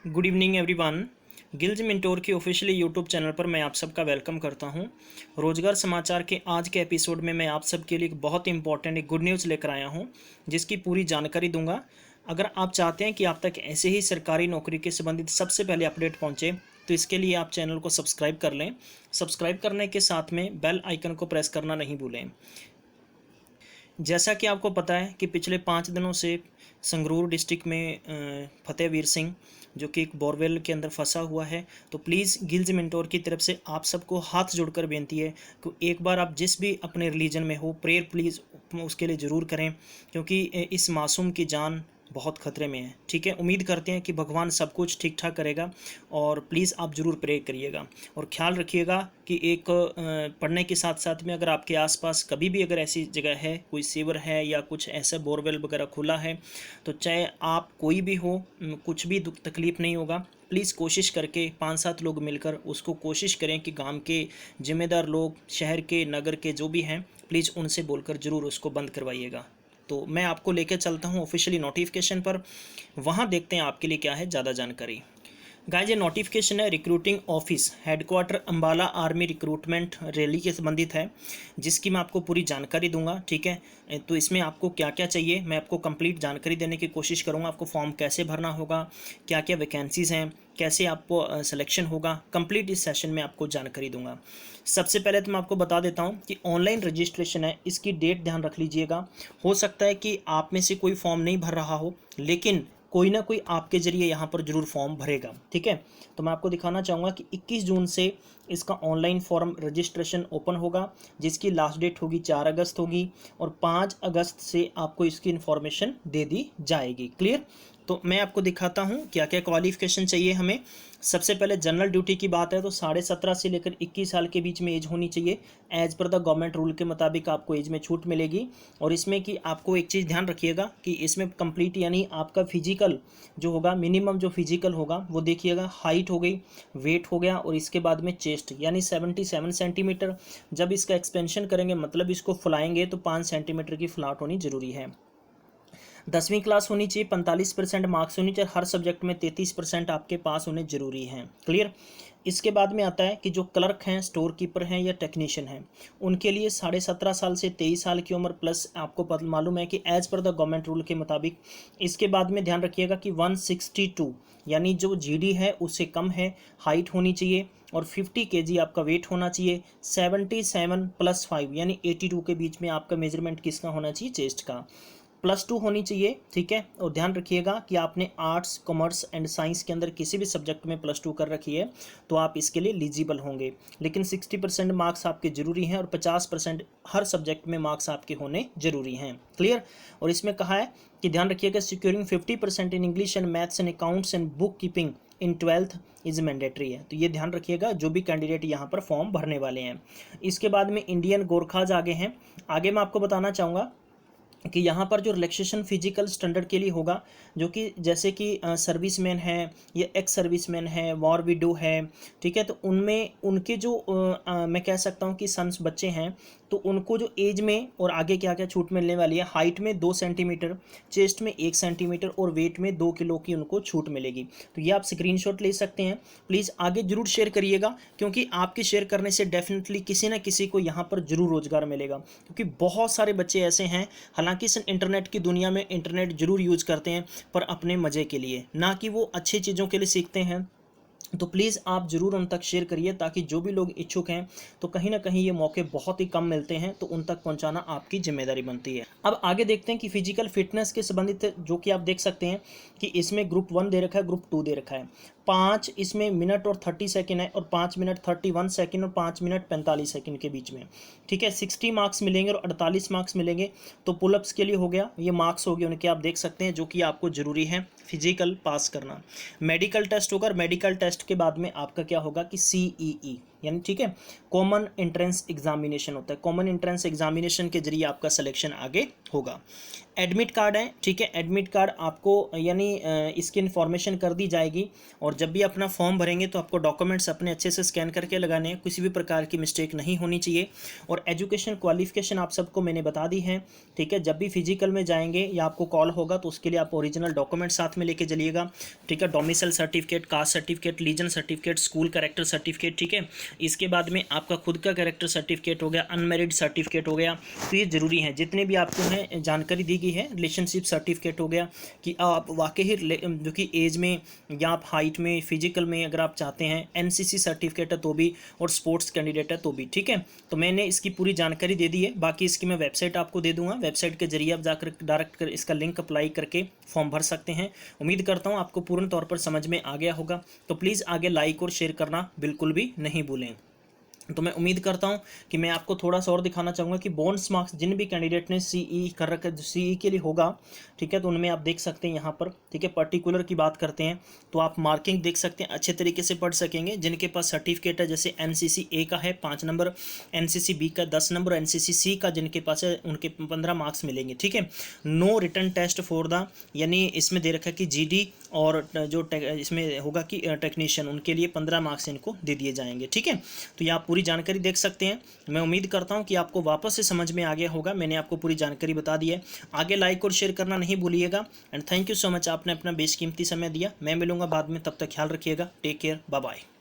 Good evening everyone. गिल्ज mentor के officially YouTube channel पर मैं आप सबका वेलकम करता हूं। रोजगार समाचार के आज के एपिसोड में मैं आप सबके लिए एक बहुत इंपॉर्टेंट एक गुड न्यूज़ लेकर आया हूं, जिसकी पूरी जानकारी दूंगा। अगर आप चाहते हैं कि आप तक ऐसे ही सरकारी नौकरी के संबंधित सबसे पहले अपडेट पहुंचे, तो इसके लिए आप चैनल को सब्सक्राइब कर लें। सब्सक्राइब करने के साथ में बेल आइकन को प्रेस करना नहीं भूलें। जैसा कि आपको पता है कि पिछले 5 दिनों से संगरूर डिस्ट्रिक्ट में फतेहवीर सिंह जो कि एक बोरवेल के अंदर फंसा हुआ है, तो प्लीज़ गिल्ज मिंटोर की तरफ से आप सबको हाथ जोड़कर बेनती है कि एक बार आप जिस भी अपने रिलीजन में हो, प्रेयर प्लीज़ उसके लिए ज़रूर करें, क्योंकि इस मासूम की जान बहुत ख़तरे में है। ठीक है, उम्मीद करते हैं कि भगवान सब कुछ ठीक ठाक करेगा, और प्लीज़ आप ज़रूर प्रे करिएगा और ख्याल रखिएगा कि एक पढ़ने के साथ साथ में अगर आपके आसपास कभी भी अगर ऐसी जगह है, कोई सीवर है या कुछ ऐसा बोरवेल वगैरह खुला है, तो चाहे आप कोई भी हो, कुछ भी दुख तकलीफ़ नहीं होगा। प्लीज़ कोशिश करके 5-7 लोग मिलकर उसको कोशिश करें कि गांव के जिम्मेदार लोग, शहर के, नगर के जो भी हैं, प्लीज़ उनसे बोलकर ज़रूर उसको बंद करवाइएगा। तो मैं आपको लेकर चलता हूँ ऑफिशियली नोटिफिकेशन पर, वहाँ देखते हैं आपके लिए क्या है ज़्यादा जानकारी। गाइस, ये नोटिफिकेशन है recruiting office headquarter Ambala army recruitment rally के संबंधित है, जिसकी मैं आपको पूरी जानकारी दूंगा। ठीक है, तो इसमें आपको क्या क्या चाहिए मैं आपको कंप्लीट जानकारी देने की कोशिश करूंगा। आपको फॉर्म कैसे भरना होगा, क्या क्या वैकेंसीज़ हैं, कैसे आपको सिलेक्शन होगा, कंप्लीट इस सेशन में आपको जानकारी दूंगा। सबसे पहले तो मैं आपको बता देता हूं कि ऑनलाइन रजिस्ट्रेशन है, इसकी डेट ध्यान रख लीजिएगा। हो सकता है कि आप में से कोई फॉर्म नहीं भर रहा हो, लेकिन कोई ना कोई आपके जरिए यहाँ पर जरूर फॉर्म भरेगा। ठीक है, तो मैं आपको दिखाना चाहूँगा कि 21 जून से इसका ऑनलाइन फॉर्म रजिस्ट्रेशन ओपन होगा, जिसकी लास्ट डेट होगी 4 अगस्त होगी, और 5 अगस्त से आपको इसकी इन्फॉर्मेशन दे दी जाएगी। क्लियर? तो मैं आपको दिखाता हूँ क्या क्या क्वालिफिकेशन चाहिए हमें। सबसे पहले जनरल ड्यूटी की बात है तो 17.5 से लेकर 21 साल के बीच में एज होनी चाहिए। As per the government rule के मुताबिक आपको एज में छूट मिलेगी। और इसमें कि आपको एक चीज़ ध्यान रखिएगा कि इसमें कंप्लीट यानी आपका फिजिकल जो होगा, मिनिमम जो फिजिकल होगा वो देखिएगा, हाइट हो गई, वेट हो गया, और इसके बाद में चेस्ट यानी 77 सेंटीमीटर। जब इसका एक्सपेंशन करेंगे मतलब इसको फुलाएंगे तो 5 सेंटीमीटर की फ्लाट होनी जरूरी है। 10वीं क्लास होनी चाहिए, 45% मार्क्स होनी चाहिए, हर सब्जेक्ट में 33% आपके पास होने जरूरी हैं। क्लियर? इसके बाद में आता है कि जो क्लर्क हैं, स्टोर कीपर हैं या टेक्नीशियन हैं, उनके लिए 17.5 साल से 23 साल की उम्र प्लस आपको मालूम है कि as per the government rule के मुताबिक। इसके बाद में ध्यान रखिएगा कि 162 यानी जो जीडी है उससे कम है, हाइट होनी चाहिए, और 50 केजी आपका वेट होना चाहिए। 77 + 5 यानी 82 के बीच में आपका मेजरमेंट किसका होना चाहिए? चेस्ट का। +2 होनी चाहिए। ठीक है, और ध्यान रखिएगा कि आपने आर्ट्स, कॉमर्स एंड साइंस के अंदर किसी भी सब्जेक्ट में +2 कर रखी है तो आप इसके लिए एलिजिबल होंगे। लेकिन 60% मार्क्स आपके जरूरी हैं, और 50% हर सब्जेक्ट में मार्क्स आपके होने जरूरी हैं। क्लियर? और इसमें कहा है कि ध्यान रखिएगा securing 50% in English and maths and accounts and book keeping in 12th is mandatory है। तो ये ध्यान रखिएगा जो भी कैंडिडेट यहाँ पर फॉर्म भरने वाले हैं। इसके बाद में इंडियन गोरखाज आगे हैं। आगे मैं आपको बताना चाहूँगा कि यहाँ पर जो रिलैक्सेशन फिजिकल स्टैंडर्ड के लिए होगा, जो कि जैसे कि सर्विसमैन है या एक्स सर्विसमैन है, वॉर विडो है, ठीक है, तो उनमें उनके जो मैं कह सकता हूँ कि सन्स बच्चे हैं, तो उनको जो एज में और आगे क्या क्या छूट मिलने वाली है। हाइट में 2 सेंटीमीटर, चेस्ट में 1 सेंटीमीटर, और वेट में 2 किलो की उनको छूट मिलेगी। तो ये आप स्क्रीनशॉट ले सकते हैं। प्लीज़ आगे जरूर शेयर करिएगा, क्योंकि आपके शेयर करने से डेफिनेटली किसी ना किसी को यहाँ पर जरूर रोजगार मिलेगा, क्योंकि बहुत सारे बच्चे ऐसे हैं, हालांकि इस इंटरनेट की दुनिया में इंटरनेट जरूर यूज़ करते हैं पर अपने मज़े के लिए, ना कि वो अच्छी चीज़ों के लिए सीखते हैं। तो प्लीज़ आप ज़रूर उन तक शेयर करिए, ताकि जो भी लोग इच्छुक हैं, तो कहीं ना कहीं ये मौके बहुत ही कम मिलते हैं, तो उन तक पहुंचाना आपकी जिम्मेदारी बनती है। अब आगे देखते हैं कि फिजिकल फिटनेस के संबंधित, जो कि आप देख सकते हैं कि इसमें ग्रुप 1 दे रखा है, ग्रुप 2 दे रखा है। 5 इसमें मिनट और 30 सेकेंड है, और 5 मिनट 31 सेकेंड, और 5 मिनट 45 सेकेंड के बीच में। ठीक है, 60 मार्क्स मिलेंगे और 48 मार्क्स मिलेंगे। तो पुलअप्स के लिए हो गया, ये मार्क्स हो गए उनके, आप देख सकते हैं, जो कि आपको ज़रूरी है फिजिकल पास करना। मेडिकल टेस्ट होगा, और मेडिकल टेस्ट के बाद में आपका क्या होगा कि CEE यानी ठीक है, कॉमन एंट्रेंस एग्जामिनेशन होता है, कॉमन एंट्रेंस एग्जामिनेशन के जरिए आपका सिलेक्शन आगे होगा। एडमिट कार्ड है, ठीक है, एडमिट कार्ड आपको यानी इसकी इन्फॉर्मेशन कर दी जाएगी, और जब भी अपना फॉर्म भरेंगे तो आपको डॉक्यूमेंट्स अपने अच्छे से स्कैन करके लगाने हैं, किसी भी प्रकार की मिस्टेक नहीं होनी चाहिए। और एजुकेशन क्वालिफिकेशन आप सबको मैंने बता दी है, ठीक है। जब भी फिजिकल में जाएंगे या आपको कॉल होगा तो उसके लिए आप ओरिजिनल डॉक्यूमेंट साथ में लेके चलिएगा, ठीक है। डोमिसाइल सर्टिफिकेट, कास्ट सर्टिफिकेट, लीजन सर्टिफिकेट, स्कूल कैरेक्टर सर्टिफिकेट, ठीक है। इसके बाद में आपका खुद का कैरेक्टर सर्टिफिकेट हो गया, अनमेरिड सर्टिफिकेट हो गया, तो ये जरूरी है। जितने भी आपको हैं जानकारी दी गई है, रिलेशनशिप सर्टिफिकेट हो गया कि आप वाकई जो कि एज में या आप हाइट में, फिजिकल में अगर आप चाहते हैं, एनसीसी सर्टिफिकेट है तो भी, और स्पोर्ट्स कैंडिडेट है तो भी, ठीक है। तो मैंने इसकी पूरी जानकारी दे दी है, बाकी इसकी मैं वेबसाइट आपको दे दूंगा, वेबसाइट के जरिए आप जाकर डायरेक्ट कर इसका लिंक अप्लाई करके फॉर्म भर सकते हैं। उम्मीद करता हूँ आपको पूर्ण तौर पर समझ में आ गया होगा, तो प्लीज़ आगे लाइक और शेयर करना बिल्कुल भी नहीं भूलें। तो मैं उम्मीद करता हूं कि मैं आपको थोड़ा सा और दिखाना चाहूँगा कि बोनस मार्क्स जिन भी कैंडिडेट ने सीई कर रखा है, सीई के लिए होगा, ठीक है, तो उनमें आप देख सकते हैं यहाँ पर, ठीक है। पर्टिकुलर की बात करते हैं तो आप मार्किंग देख सकते हैं, अच्छे तरीके से पढ़ सकेंगे। जिनके पास सर्टिफिकेट है, जैसे एनसीसी ए का है 5 नंबर, एनसीसी बी का 10 नंबर, एनसीसी सी का जिनके पास है उनके 15 मार्क्स मिलेंगे, ठीक है। No return test for the, यानी इसमें दे रखा है कि जीडी और जो इसमें होगा कि टेक्नीशियन, उनके लिए 15 मार्क्स इनको दे दिए जाएंगे, ठीक है। तो ये आप पूरी जानकारी देख सकते हैं। मैं उम्मीद करता हूं कि आपको वापस से समझ में आ गया होगा, मैंने आपको पूरी जानकारी बता दी है। आगे लाइक और शेयर करना नहीं भूलिएगा, and thank you so much, आपने अपना बेशकीमती समय दिया। मैं मिलूंगा बाद में, तब तक ख्याल रखिएगा, टेक केयर, बाय बाय।